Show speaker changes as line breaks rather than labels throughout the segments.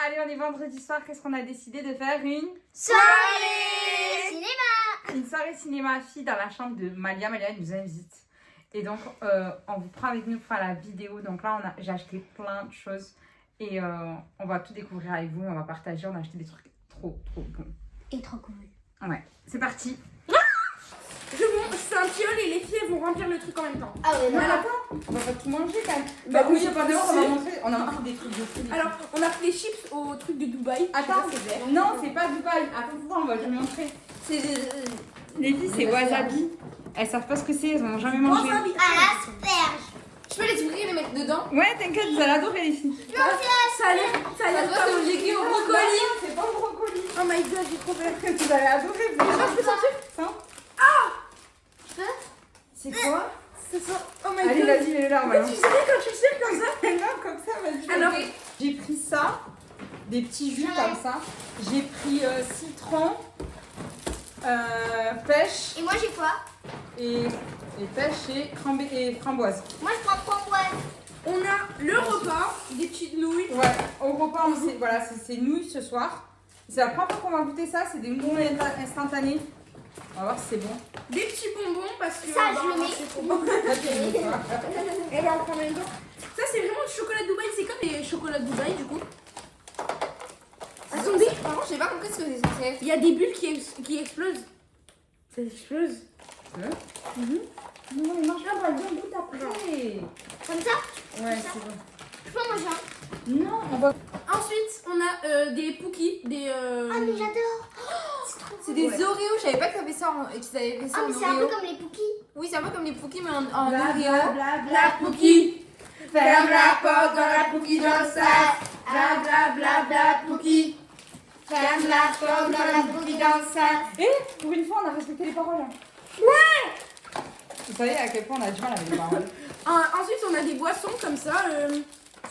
allez, on est vendredi soir. Qu'est-ce qu'on a décidé de faire? Une
soirée cinéma.
Une soirée cinéma fille dans la chambre de Malia. Malia elle nous invite. Et donc, on vous prend avec nous pour faire la vidéo. Donc là, j'ai acheté plein de choses. Et on va tout découvrir avec vous. On va partager. On a acheté des trucs trop bons.
Et trop cool.
Ouais, c'est parti.
C'est un fiole et les filles elles vont remplir le truc en même temps.
Ah ouais,
Mais
non.
attends, on va pas tout manger quand même.
Bah oui,
j'ai pas dehors,
si.
on a montré des trucs de fou.
Alors, on a pris les chips au truc de Dubaï.
Attends,
Je sais pas, c'est vert.
non, c'est pas Dubaï. Attends, on va te montrer. C'est les filles, c'est wasabi. Elles savent pas ce que c'est, elles en ont jamais mangé.
Wasabi.
À l'asperge.
Je peux les ouvrir et les mettre dedans?
Ouais, t'inquiète, vous allez adorer les filles.
Non, c'est
Ça a l'air
doit
comme
se léguer au brocoli.
C'est pas le brocoli.
Oh my god, j'ai trop peur.
Vous allez adorer. Vous allez
Je peux sortir
ça.
C'est quoi? C'est ça. Oh my
Allez,
god.
vas-y, mets-le là,
Mais
maintenant.
tu sais quand tu le sais comme ça.
Non, comme ça, vas-y.
Alors,
J'ai pris ça, des petits jus comme ça. J'ai pris citron, pêche
Et moi j'ai quoi?
et pêche et framboise.
Moi je prends framboise.
on a le repas, des petites nouilles.
Ouais, au repas, voilà, c'est nouilles ce soir. C'est la première fois qu'on va goûter ça, c'est des nouilles instantanées. On va voir si c'est bon.
Des petits bonbons parce que.
Ça, je le mets.
c'est trop bon. Et on va en prendre un temps. Ça, c'est vraiment du chocolat de Dubaï. C'est comme les chocolats de Dubaï, du coup. Attendez,
Par contre, j'ai pas compris ce que c'est.
il y a des bulles qui explosent. Ça explose.
Non, mais mange-la, on va bien goûter après.
Comme ça?
Ouais, c'est bon.
Je peux en manger un.
Non, on va...
Ensuite, on a des pookies, des.
Ah mais j'adore.
C'est des
Ouais.
Oreos, je savais pas qu'ils avaient ça qu'ils avaient fait ça
Ah
en
mais c'est un peu
Oreo.
comme les cookies.
Oui, c'est un peu comme les Pookies, mais en
Bla,
Oreo.
bla, bla, bla, pookie. Ferme la porte dans la pookie dans le sac. Bla, bla, bla, bla, pookie.
Ferme la porte dans la pookie dans le sac.
Et pour une fois, on a respecté les paroles. Ouais. Vous savez à quel point on a du mal avec les paroles.
Ensuite, on a des boissons comme ça.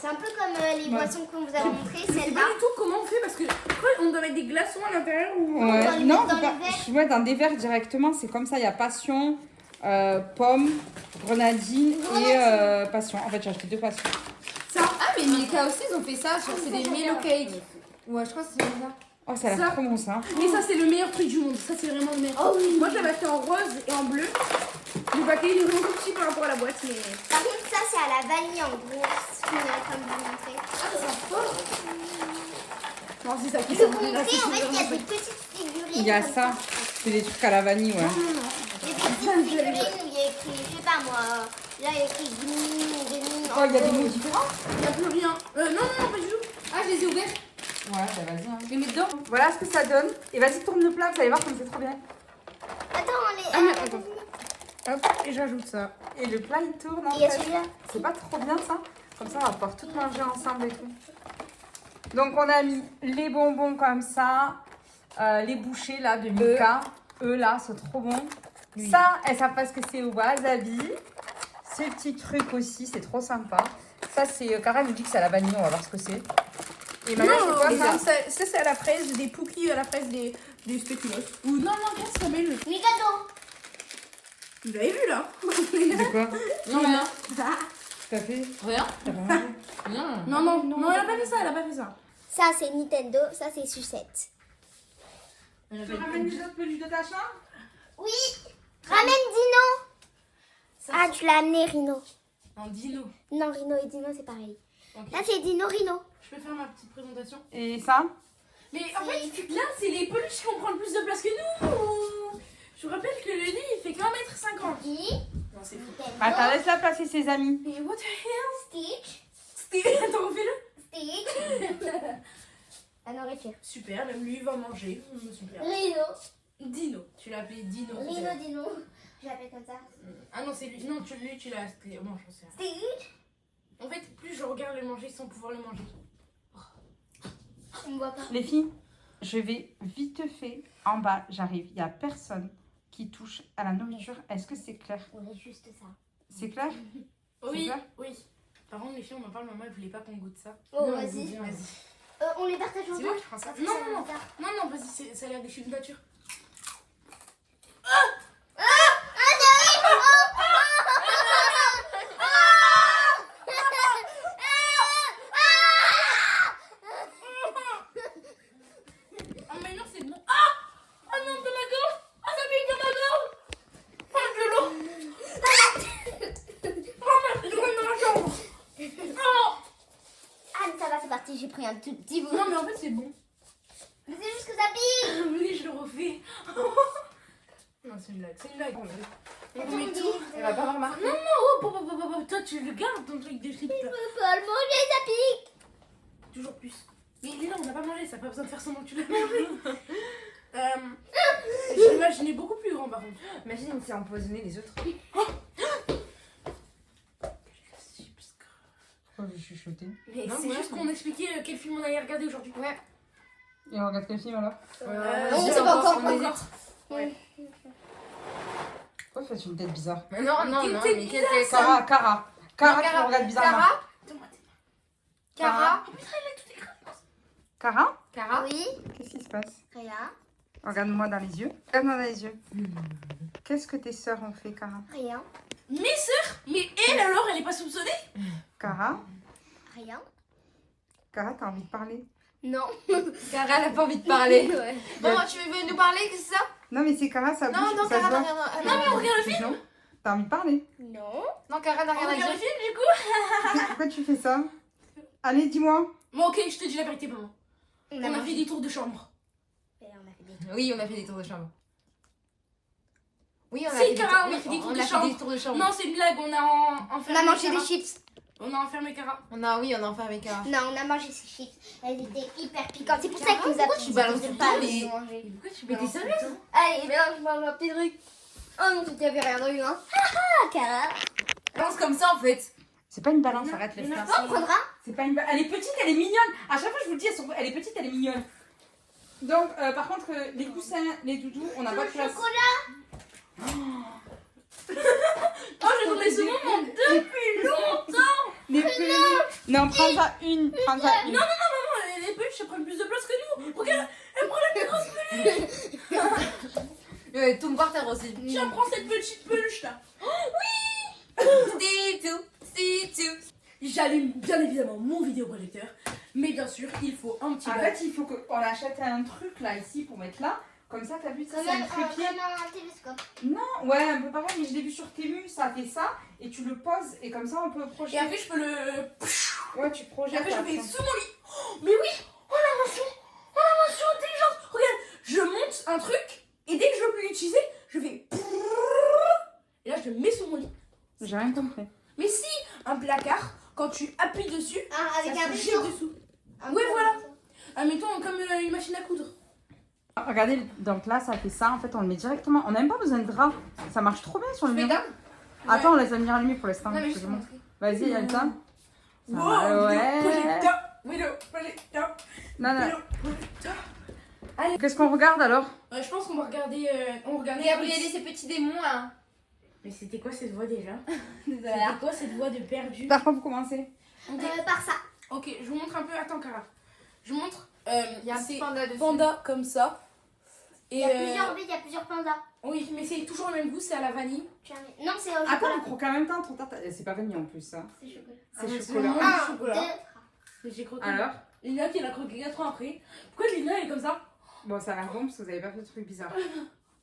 C'est un peu comme les boissons qu'on vous a montrées,
Je sais
celle-là.
pas du tout comment on fait parce que après, on doit mettre des glaçons à l'intérieur ou.
On doit les mettre dans
faut
les
pas-
verres.
Ouais, dans des verres directement, c'est comme ça. Il y a passion, pomme, grenadine et passion. En fait, j'ai acheté 2 passions.
Ah, mais Milka aussi, ils ont fait ça. Genre, c'est des Milo Cake. Ouais, je crois que c'est ça.
Oh, ça a
Ça.
l'air trop bon ça.
Mais ça, c'est le meilleur truc du monde. Ça, c'est vraiment le meilleur.
Oh oui.
Moi, je l'avais acheté en rose et en bleu. Le paquet, il est vraiment tout petit par rapport à la boîte. Mais.
Par contre, ça c'est à la vanille en gros. Ce qu'on est en train de vous montrer.
Non, c'est ça qui
Je vais
sent.
vous
Là,
montrer,
c'est
en fait, il y a
vraiment
des
pas-
petites figurines.
Il y a
comme
ça. C'est des trucs à la vanille, ouais.
Des petites figurines où il y a écrit, je sais pas moi, là il y a écrit Gumi, Gumi.
Oh, il y a des mots différents.
Il n'y a plus rien. Non, pas du tout.
Ah, je les ai ouverts.
Ouais, bah vas-y. Hein.
Je les mets dedans.
Voilà ce que ça donne. Et vas-y, tourne le plat, vous allez voir comme c'est trop bien.
Attends, on les.
Ah, mais attends. Hop, et j'ajoute ça.
Et le plat, il tourne en
Il y a
fait.
celui-là.
C'est pas trop bien ça? Comme ça, on va pouvoir tout manger ensemble et tout. Donc, on a mis les bonbons comme ça. Les bouchées là de Milka. Eux là, c'est trop bon. Ça, elles savent pas ce que c'est au wasabi. Ces petits trucs aussi, c'est trop sympa. Ça, c'est. Karen nous dit que c'est à la vanille, on va voir ce que c'est. Et
Non,
maintenant, c'est quoi ça?
ça c'est à la fraise, des pookies à la fraise, des spéculoos. Ou non, comment ça s'appelle?
Mikado.
Vous l'avez vu là?
De quoi?
Non, rien.
T'as fait?
Rien.
T'as pas mangé?
Non, elle a pas fait ça, elle a pas fait ça.
Ça c'est Nintendo, ça c'est sucette.
Tu ramènes les autres peluches de ta chambre?
Oui. Ramène Dino. Ah, tu l'as amené Rino.
Un dino.
Non, Rino et Dino c'est pareil.
Ok.
Là c'est Dino Rino.
Je peux faire ma petite présentation.
Et ça?
Mais en fait, là, c'est les peluches qui vont prendre plus de place que nous. Je vous rappelle que le lit, il fait qu'1,50 m.
Qui?
Non, c'est fou.
Attends, laisse-la placer ses amis.
Mais what the hell?
Stitch.
Attends, refais-le.
Stitch. La nourriture.
Super, même lui, il va manger. Super.
Rino.
Dino. Tu l'as appelé Dino.
Rino Dino. Je l'appelle comme ça.
Ah non, c'est lui. Non, lui, tu l'as. Moi, j'en sais rien.
Stitch.
En fait, plus je regarde le manger sans pouvoir le manger.
On me voit pas.
Les filles, je vais vite fait en bas, j'arrive. Il n'y a personne qui touche à la nourriture. Est-ce que c'est clair?
On est juste ça.
C'est clair?
Oui,
ça
oui. Par contre, les filles, on en parle, maman, elle voulait pas qu'on goûte ça.
Oh,
Non,
vas-y.
Vas-y.
On les partage au
C'est
moins.
moi qui prends ça. Non, non, non. Non, vas-y, ça a l'air des chutes de nature.
si j'ai pris un tout petit bout.
Non, mais en fait, c'est bon.
Mais c'est juste que ça pique.
Oui, je le refais. Non, c'est une blague. C'est une blague. On met tout.
Elle va pas avoir marqué.
Non, oh, toi, tu le gardes ton truc de slip.
Je peux pas le manger, ça pique.
Toujours plus. Mais Lila, on n'a pas mangé, ça n'a pas besoin de faire semblant que tu l'as mangé. J'imaginais beaucoup plus grand par contre.
Imagine, il s'est empoisonné les autres. Pourquoi vous chuchotez?
Mais
Non,
c'est
ouais,
juste qu'on expliquait quel film on allait regarder aujourd'hui.
Ouais.
Et on regarde quel film alors?
On sait pas encore.
Ouais.
Pourquoi tu fais une tête bizarre?
Mais non, non,
quelle
non,
tête
mais quelle tête ça?
Cara, Cara. Cara,
Non,
tu me regardes bizarrement.
Cara,
Donne-moi tes
Cara,
Cara?
Cara.
Oui,
Qu'est-ce qui se passe?
rien,
Regarde-moi dans les yeux. Regarde-moi dans les yeux. Qu'est-ce que tes sœurs ont fait, Cara?
rien,
Mes sœurs. Mais elle alors, elle est pas soupçonnée?
Cara?
rien.
Cara, t'as envie de parler?
Non.
Cara, elle a pas envie de parler.
Ouais.
Bon, tu veux nous parler, qu'est-ce que c'est ça?
Non, mais c'est Cara, ça bouge.
Non, non,
ça
Cara
se
n'a
voit.
rien à...
Non, mais on regarde le film.
Non? T'as envie de parler?
Non.
Non, Cara n'a
On
rien à
regarde le
dire.
film du coup.
Pourquoi tu fais ça? Allez, dis-moi.
Bon, ok, je te dis la vérité, maman. On a
mangé.
fait des tours de chambre.
Et on a fait des...
Oui, on a fait des tours de chambre. Oui, on a
Si,
fait des
Cara,
tours-
on a fait des
oui,
tours
on
de
a fait
chambre.
des tours de chambre.
Non, c'est une blague, on a
On
enfermé
a mangé
Cara.
des chips.
On a enfermé Cara.
On a, oui, on a enfermé Cara.
Non, on a mangé ces chips. Elles étaient hyper piquantes. C'est pour ça qu'il nous a
pourquoi tu balances
de
tout le
pas
temps
les
les-
manger.
Pourquoi tu
Mais t'es sérieuse?
Allez, maintenant je mange un petit truc. Oh non, tu t'avais rien eu, hein. Ah, Cara.
Balance comme ça en fait.
C'est pas une balance, arrête,
mais
laisse
non,
faire.
On prendra.
C'est pas une balance. Elle est petite, elle est mignonne. À chaque fois, je vous le dis, elle est petite, elle est mignonne. Donc, par contre, les coussins, les doudous, on n'a pas de place.
Oh, je voudrais ce moment depuis longtemps.
Les peluches. Non, prends-en une. Prends-en une.
Non, les peluches, elles prennent plus de place que nous. Regarde, elle prend la plus grosse peluche.
Tout par terre aussi.
Tiens, prends cette petite peluche là.
C'est tout, c'est tout.
J'allume bien évidemment mon vidéoprojecteur. Mais bien sûr, il faut un petit
En
bas.
fait, il faut qu'on achète un truc là, ici, pour mettre là. Comme ça, t'as vu, ça,
Comme
c'est un trépied.
un télescope.
Non, ouais, un peu pareil, mais je l'ai vu sur Temu, ça fait ça. Et tu le poses, et comme ça, on peut
Et
projeter.
après, je peux le.
Ouais, tu
Et
projettes.
après, je
après.
fais sous mon lit. Oh, mais oui, oh l'invention intelligente. Regarde, je monte un truc et dès que je veux plus l'utiliser, je fais. Et là, je le mets sous mon lit.
J'ai rien compris.
Mais si, un placard, quand tu appuies dessus,
Ah, avec
ça
un
se jette
bouchon.
dessous.
Un
Ouais,
bouchon.
voilà. Admettons comme une machine à coudre.
Regardez, donc là, ça fait ça. En fait, on le met directement. On n'a même pas besoin de drap. Ça marche trop bien sur le mur.
Mesdames.
Attends, on laisse la lumière allumée pour l'instant.
Non, mais
je
je
te
te
montre.
montre.
Vas-y, il y a le temps. Ça
Wow,
va, ouais.
projecteur.
Non, non. Qu'est-ce qu'on regarde alors?
Je pense qu'on va regarder. On regardait.
Gabriel et ses petits démons là.
Mais c'était quoi cette voix déjà?
Voilà.
C'était quoi cette voix de perdu?
Par quoi vous commencez?
Par ça.
Ok, je vous montre un peu. Attends, Cara. Je vous montre.
Il y a un
c'est
petit panda dessus.
panda comme ça. Et
Il y a plusieurs vies, il y a plusieurs pandas.
oui, mais c'est toujours le même goût, c'est à la vanille.
Non, c'est au
Attends,
chocolat.
vous croquez en même temps ton tarte. C'est pas vanille en plus, ça.
C'est chocolat.
C'est
ouais,
chocolat.
vraiment
Un,
du chocolat.
2,
Mais j'ai croqué.
Alors?
Lina qui l'a croqué 4 ans après. Pourquoi Lina elle est comme ça?
Bon, ça a l'air bon parce que vous avez pas fait de trucs bizarres.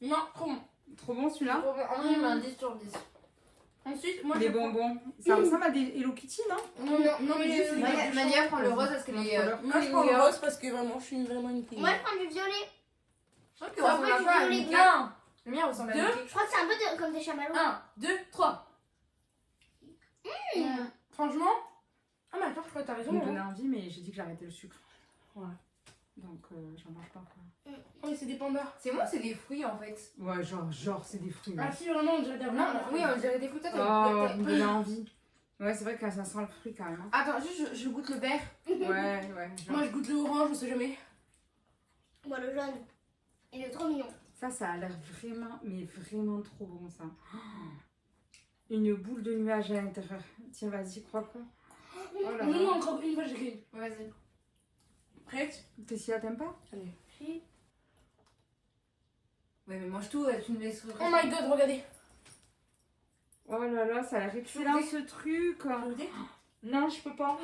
Non, trop bon.
Trop bon celui-là?
On met un 10 sur 10.
Ensuite, moi
Les
je prends-
bonbons. Ça ressemble à des Hello Kitty, non?
Non, mais juste.
Mania prend le rose parce que les.
Moi je prends le rose parce que vraiment je suis vraiment une fille.
Moi, je prends du violet.
Je crois que
Ça
ressemble
ressemble
un peu à
violet
Mickey.
Non.
Le mien ressemble à
Deux.
Mickey.
Je crois que c'est un peu comme des chamallows.
1, 2, 3. Franchement. Ah, mais attends, je crois que t'as
Vous
raison.
me
hein.
donnez envie, mais j'ai dit que j'arrêtais le sucre. Voilà. Donc, j'en mange pas. Quoi.
Oh, mais c'est des pandas.
C'est moi, c'est des fruits en fait.
Ouais, genre, c'est des fruits.
Ah,
Ouais.
si, vraiment, on dirait des
Non,
bananes.
oui, on dirait des fruits. Toi,
Oh,
t'as-
vous me donnez envie. Ouais, c'est vrai que ça sent le fruit quand même. hein.
Attends, juste je goûte le vert.
Ouais, ouais. genre.
Moi je goûte le orange, on sait jamais.
Moi, le jaune. Il est trop mignon.
Ça a l'air vraiment, mais vraiment trop bon ça. Oh, une boule de nuage à l'intérieur. Tiens, vas-y, crois-quoi. Oh là
Non,
là.
non, encore une fois, j'ai créé.
Vas-y.
Prête?
Tessia, t'aimes pas?
Allez.
Ouais, mais mange tout, tu me laisses.
Oh my god, regardez.
Oh là là, ça a l'air excellent ce truc.
Regardez.
Non, je peux pas.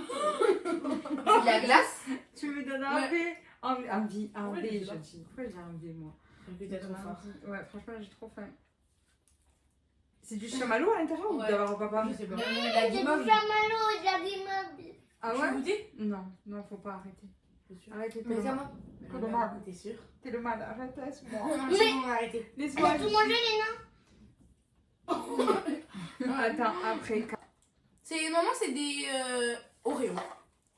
C'est de la glace.
Tu me donnes
Ouais.
envie,
Ouais,
je
je sais
dis. Pourquoi j'ai envie, moi?
Peut-être trop fort.
Ouais, franchement, j'ai trop faim. C'est du chamallow à l'intérieur ou
Ouais.
d'avoir au papa?
Je sais pas.
La
C'est du
guimauve.
chamallow et de la guimauve.
Ah
Tu
ouais?
veux goûter?
Non, non, faut pas arrêter.
Bien sûr.
Arrêtez, t'es
Mais
le
c'est à
mal.
moi.
le mal.
T'es sûr?
T'es le mal, arrête, laisse-moi.
C'est bon, arrêtez.
Elle
Laisse-moi.
a tout mangé, Léna.
Attends, après.
Normalement, c'est des Oreo.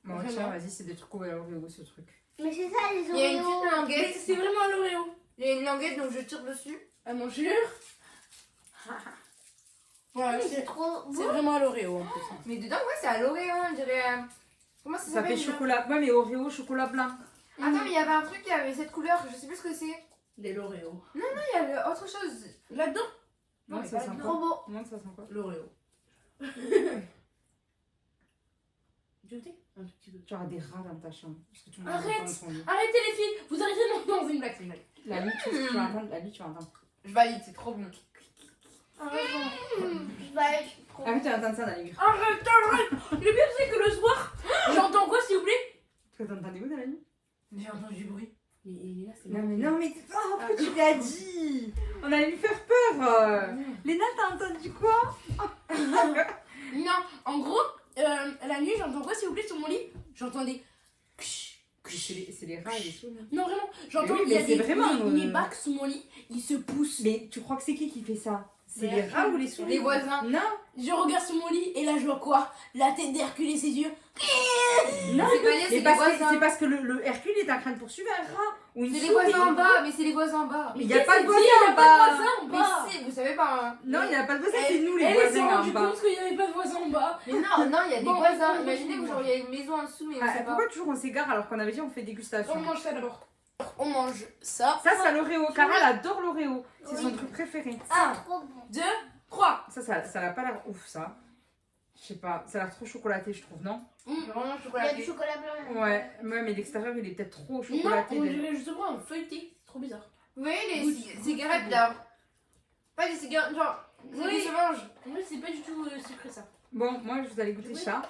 Bon,
Vraiment.
tiens, vas-y, c'est des trucs au Oreo, ce truc.
Mais c'est ça, les
Il y a une
Oreos.
petite
Mais
languette.
c'est vraiment un Oreo.
Il y a une languette, donc je tire dessus.
À mon jure. Voilà,
C'est
c'est
trop
c'est
beau.
vraiment à l'Oreo en plus.
Mais dedans, ouais, c'est à l'Oreo, on dirait. Comment ça
Ça
s'appelle
fait
déjà
chocolat. Ouais, mais Oreo, chocolat blanc.
Attends, mais il y avait un truc qui avait cette couleur, je sais plus ce que c'est.
Des l'Oreo.
Non, il y avait autre chose.
Là-dedans?
Non,
mais
ça
pas
sent
là-dedans.
Trop beau.
Non, ça sent quoi?
L'Oreo. Tu veux goûter? Un tout petit peu.
Tu auras des rats dans ta chambre. Parce que tu m'as
Arrête.
dans ton lit.
Arrêtez les filles, vous arrêtez de dans une blague, c'est une blague.
La nuit, tu vas entendre. La nuit, tu vas entendre.
Je valide, c'est trop bon.
Je vais aller trop
Ah oui, tu vas entendre ça dans les murs.
Arrête, arrête. Le pire c'est que le soir, j'entends quoi s'il vous plaît?
Tu vas t'entendre où dans la nuit?
J'ai entendu du bruit. Mais là c'est
Non, mais oh, pourquoi tu l'as dit? On allait lui faire peur. Léna, t'as entendu quoi?
Non, en gros, la nuit j'entends quoi s'il vous plaît sur mon lit? J'entends des...
C'est les rats et les souris.
Non vraiment, j'entends
Oui,
il y a
mais c'est
des
vraiment,
mes bacs sous mon lit, ils se poussent.
Mais tu crois que c'est qui fait ça? C'est
Les
les rats ou les souris?
Les voisins.
Non,
Je regarde sur mon lit et là je vois quoi? La tête d'Hercule et ses yeux.
non,
C'est pas lié, c'est
mais
les
parce que-
voisins.
c'est parce que le Hercule est en train de poursuivre un rat ou une
C'est les
souris.
voisins en bas, mais c'est les voisins en bas.
Mais il n'y a pas de
Il
voisins
y
en
a pas de
bas.
voisins en
Mais
bas.
si, vous savez pas.
Non, il n'y a pas de voisins, c'est nous les
Elle s'est
voisins en
rendue
bas.
compte qu'il n'y avait pas de voisins en bas.
Mais non, il y a des
Bon,
voisins.
bon,
Imaginez
bon,
que genre il y a une maison en dessous, mais on
Ah,
sait pas.
pourquoi toujours on s'égare alors qu'on avait dit on fait dégustation?
On mange ça d'abord. On mange ça.
Ça, c'est l'Oreo. Car elle adore l'Oreo. C'est son
Oui.
truc préféré.
Un,
trop bon.
2, 3.
Ça n'a pas l'air ouf, ça. Je sais pas, ça a l'air trop chocolaté, je trouve, non?
Vraiment
Il y a du
chocolaté.
chocolat blanc.
Ouais, mais l'extérieur, il est peut-être trop
Non,
chocolaté.
on dirait justement un feuilleté. C'est trop bizarre.
Vous voyez les
Goûte.
cigarettes là? Pas des cigarettes, genre.
Oui.
Oui. Qui se mangent.
Oui, c'est pas du tout sucré ça.
Bon, moi, je vous allez goûter
Oui.
ça.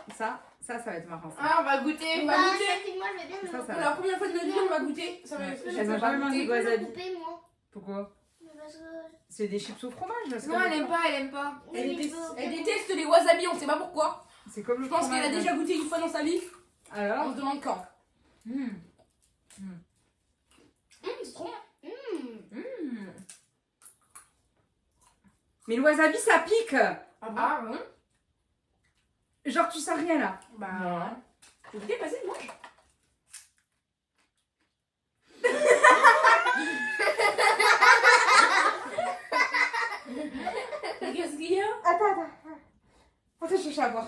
Ça va être marrant. Ça.
Ah, on va goûter.
On va
Ah,
goûter.
Sophie, moi, je vais bien
Ça,
me
ça
Pour
va.
la première fois de notre vie, on va goûter. Ça va
Ouais.
être
Elles ont jamais mangé de
Je vais
wasabi.
couper, moi.
Pourquoi?
Mais parce que...
C'est des chips au fromage. c'est
Non,
comme
elle
le-
aime pas, elle aime pas.
Oui, mais tu veux-
Elle déteste les wasabi, on sait pas pourquoi.
C'est comme le
Je pense
fromage.
qu'elle a déjà goûté une fois dans sa vie. On
Alors?
se demande quand.
Hmm.
C'est trop bon.
Mais le wasabi, ça pique.
Ah bon?
Ah, bon?
Genre, tu sens rien là.
Bah. Faut goûter, vas-y, mange. Mais qu'est-ce qu'il y a?
Attends, je cherche à boire.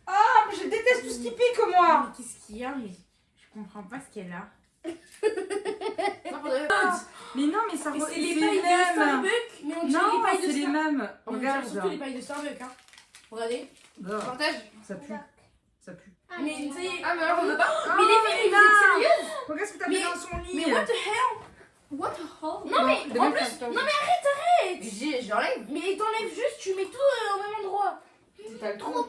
Ah, mais je déteste tout ce qui pique, moi.
Mais qu'est-ce qu'il y a? Mais je comprends pas ce qu'elle a.
Non, faudrait.
Mais non, mais ça
Mais
re-
c'est les
c'est
pailles de
mêmes.
Starbucks. Mais on dirait
Non,
les pailles de
c'est les
Starbucks.
mêmes.
On dirait
Regarde.
surtout les pailles de Starbucks. Hein. Regardez.
Bah,
Partage.
ça pue. Ça pue.
Ah,
Mais ça y est.
Ah, mais alors on veut pas.
Mais les filles, vous êtes sérieuses?
Regarde ce que t'as
Mais-
fait dans son lit.
Mais what the hell?
What the hell?
Non mais
de
en
même
plus,
façon.
non mais arrête.
J'enlève.
Mais t'enlèves juste, tu mets tout au même endroit.
T'as le trou.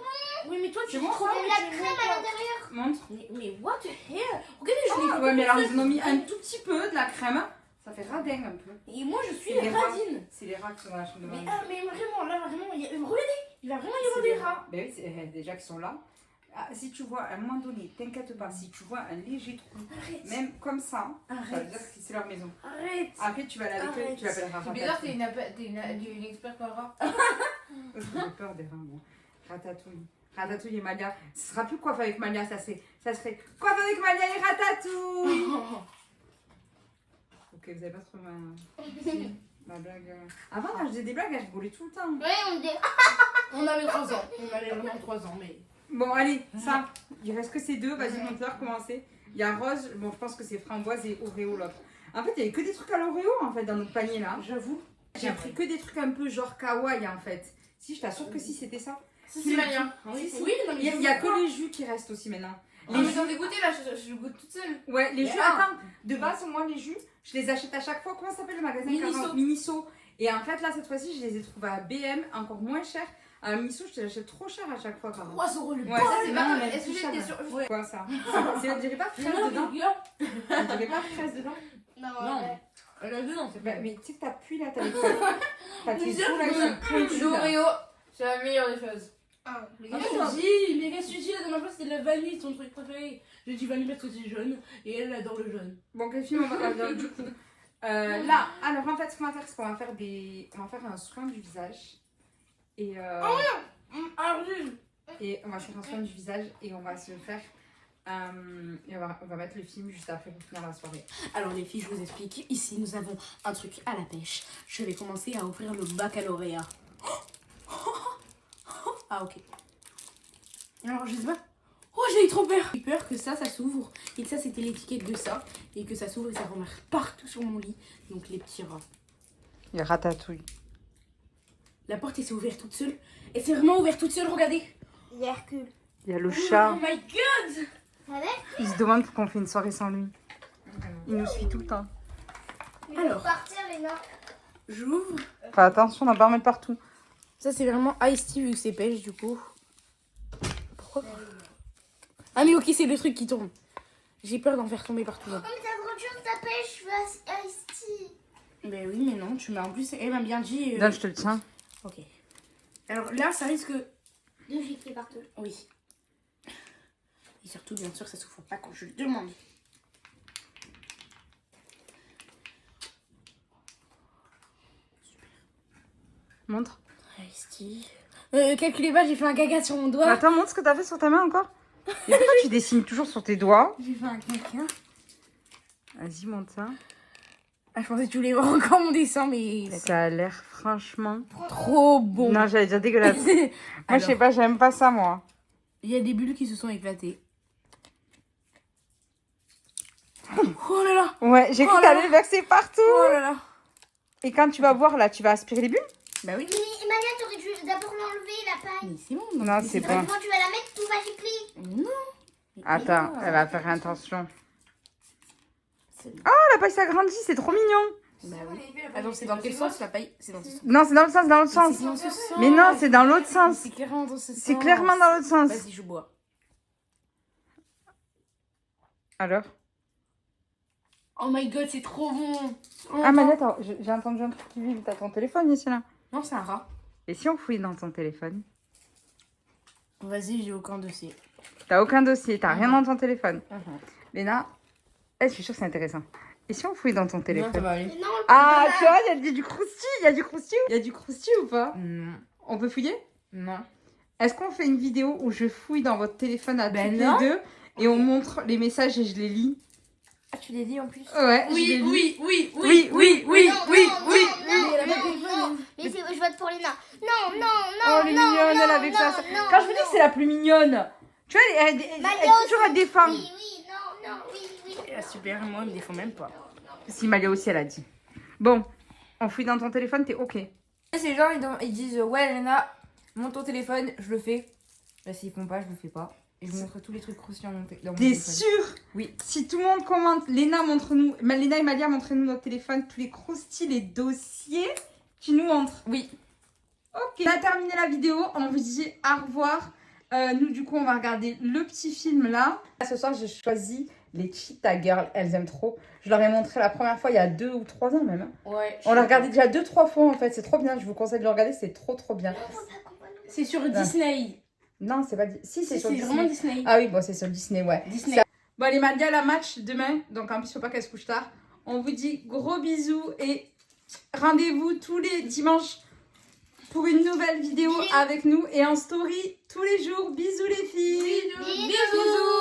Oui mais toi tu
C'est bon,
prends
ça
Il y a de la crème à l'intérieur.
Montre.
Mais what the hell? Regardez, je l'ai
Ouais, mais alors ils en ont mis un tout petit peu de la crème. Ça fait radin un peu.
Et moi je suis
C'est les rats.
radine.
C'est les rats qui sont dans la chambre de
Mais,
bain.
mais vraiment, là vraiment, regardez, il va vraiment y avoir
C'est
des rats.
Ben oui, c'est déjà qui sont là. Ah, si tu vois à un moment donné, t'inquiète pas, si tu vois un léger trou,
Arrête,
même comme ça, ça veut
arrête,
dire que c'est leur maison.
arrête.
Après, tu vas aller avec eux,
Arrête.
tu l'appelleras
C'est bizarre, t'es une experte en rat.
J'ai peur des rats, moi. Ratatouille. Ratatouille et Malia. Ce sera plus coiffe avec Malia, ça serait coiffe avec Malia et Ratatouille. Ok, vous avez pas trouvé ma blague. Avant, quand je faisais des blagues, je rigolais tout le temps.
Oui, on dit.
On avait 3 ans, on avait vraiment 3 ans, mais...
Bon, allez, ça. Il reste que ces deux. Vas-y, montre-leur commencer. Il y a Rose, bon, je pense que c'est framboise et Oreo l'autre. En fait, il y avait que des trucs à l'Oreo en fait dans notre panier là.
J'avoue.
J'ai pris que des trucs un peu genre kawaii en fait. Si, je t'assure que si c'était ça.
Si, Mania.
Oui,
si.
oui, non mais
Il y a que les jus qui restent aussi maintenant.
Ah,
Les
mais
jus.
j'en ai goûté là, je goûte toute seule.
Ouais, les jus.
Ah.
Attends, de base, moi, les jus, je les achète à chaque fois. Comment ça s'appelle le magasin
Miniso.
Miniso. Et en fait, là, cette fois-ci, je les ai trouvés à BM, encore moins cher. À Miniso, je te l'achète trop cher à chaque fois. Pardon.
3 euros le
Ouais,
Ça,
ça,
c'est
c'est
pas
vraiment
comme.
la
Est-ce que
plus
j'étais
chère.
sûre?
Quoi ça? C'est, on dirait pas fraise
Non,
dedans?
les gars.
On dirait pas fraise dedans?
Non,
Non.
ouais.
Elle a dedans, c'est
Bah,
pas...
mais tu sais que t'appuies là, t'as tes
Mais
sous là, ils sont pointus, là.
L'Oreo, c'est la meilleure des choses.
1.
Mais qu'est-ce que tu dis la dernière fois c'était la vanille ton truc préféré. J'ai dit vanille parce que c'est jaune et elle adore le jaune.
Bon, quel film on va regarder du coup là, alors en fait, ce qu'on va faire, c'est qu'on va faire on va faire un soin du visage. Et,
Alors juste.
et on va faire un soin du visage et on va se faire. Et on va mettre le film juste après pour finir la soirée.
Alors les filles, je vous explique. Ici, nous avons un truc à la pêche. Je vais commencer à ouvrir le baccalauréat. Ah ok. Alors je sais pas. Oh j'ai eu trop peur. J'ai eu peur que ça s'ouvre et que ça c'était l'étiquette de ça et que ça s'ouvre et ça remarque partout sur mon lit. Donc les petits rats.
Il y a Ratatouille.
La porte elle s'est ouverte toute seule. Et c'est vraiment ouverte toute seule, regardez.
Il y a Hercule.
Il y a le
Oh
chat.
my god.
Avec
Il se demande pourquoi on fait une soirée sans lui. Il nous suit tout le temps.
Alors.
partir, Léna.
J'ouvre.
Enfin, attention, on va pas en mettre partout.
Ça c'est vraiment Ice-T vu que c'est pêche du coup. Pourquoi? Ah mais ok c'est le truc qui tombe. J'ai peur d'en faire tomber partout. Là.
Oh, mais t'as grande chose, ta pêche, je veux Ice-T.
Ben oui mais non, tu m'as en plus, elle m'a bien dit.
Donne, je te le tiens.
Ok. Alors là ça risque...
De gicler partout.
Oui. Et surtout bien sûr ça souffre pas quand je le demande.
Montre.
Ice-T. Calculez pas, j'ai fait un gaga sur mon doigt.
Attends, montre ce que t'as fait sur ta main encore. Et pourquoi tu dessines toujours sur tes doigts?
J'ai fait un caca.
Vas-y, montre ça.
Ah, je pensais que tu voulais voir encore mon dessin, mais...
Ça a l'air franchement...
Trop bon.
Non, j'allais dire dégueulasse. Moi,
Alors,
je sais pas, j'aime pas ça, moi.
il y a des bulles qui se sont éclatées. Oh là là.
Ouais, j'ai cru
Oh
que
là
t'allais le verser partout.
Oh là là.
Et quand tu vas boire, là, tu vas aspirer les bulles?
Bah oui.
Mais Maria, t'aurais dû d'abord l'enlever, la paille.
Mais c'est bon.
Non,
mais
c'est
pas-
bon.
Comment tu vas la mettre, tout va gicler.
Non. Mais
Attends,
là.
elle va faire attention.
C'est-
Oh, la paille s'agrandit, c'est trop mignon.
Bah oui. Attends, c'est dans quel sens la paille? C'est dans ce sens.
Non, c'est dans le sens, dans l'autre sens.
C'est dans ce sens.
Mais non, c'est dans l'autre sens.
C'est clairement dans ce sens.
C'est clairement dans l'autre sens.
Vas-y, je bois.
Alors?
Oh my god, c'est trop bon.
Ah, Manette, j'ai entendu un truc qui vibre. T'as ton téléphone ici, là.
Non, c'est un rat.
Et si on fouille dans ton téléphone?
Vas-y, j'ai aucun dossier.
T'as aucun dossier, t'as rien dans ton téléphone. Léna, je suis sûre que c'est intéressant. Et si on fouille dans ton
Non, ça
téléphone?
va aller.
Mais non,
Ah, tu vois, il y a du croustillant, il y a du croustillant. Il y a du croustillant ou pas?
Non.
On peut fouiller?
Non.
Est-ce qu'on fait une vidéo où je fouille dans votre téléphone à
Ben
toutes
non.
les deux et on montre les messages et je les lis?
Ah, tu l'as dit en plus?
Ouais, je les lis.
oui,
Oui, oui, oui,
non,
oui,
non,
oui.
non,
Mais elle a pas
non,
de téléphone,
non. Mais je vote pour Léna. Non, non, non,
Oh, elle est
non,
mignonne,
non,
elle avec ça.
non, non,
Quand je vous dis
non.
que c'est la plus mignonne, tu vois, elle
Malia
toujours
aussi.
elle défend.
Oui, oui, non, non, oui, oui.
Ah, super, moi, elle me défend même pas.
Si, Malia aussi, elle a dit. Bon, on fouille dans ton téléphone, t'es ok.
C'est genre, ils disent ouais, Léna, monte ton téléphone, je le fais. Bah, s'ils font pas, je le fais pas. Et je vous montre tous les trucs croustillants dans mon
T'es
téléphone.
sûre?
Oui.
Si tout le monde commente, Léna, montre-nous, Léna et Malia, montrez-nous notre téléphone, tous les croustilles, les dossiers, tu nous montres.
Oui.
Ok. On a terminé la vidéo, on vous dit au revoir. Nous, du coup, on va regarder le petit film là. Ce soir, j'ai choisi les Cheetah Girls, elles aiment trop. Je leur ai montré la première fois il y a 2 ou 3 ans même.
Ouais.
On l'a regardé déjà 2-3 fois en fait, c'est trop bien. Je vous conseille de le regarder, c'est trop bien.
C'est sur Disney.
Non, c'est pas. Si, c'est sur
vraiment
Disney.
Disney.
Ah oui, bon, c'est sur Disney, ouais.
Disney.
Bon, les Malia, la match demain, donc en plus, faut pas qu'elle se couche tard. On vous dit gros bisous et rendez-vous tous les dimanches pour une nouvelle vidéo avec nous et en story tous les jours. Bisous les filles.
Bisous.
Bisous.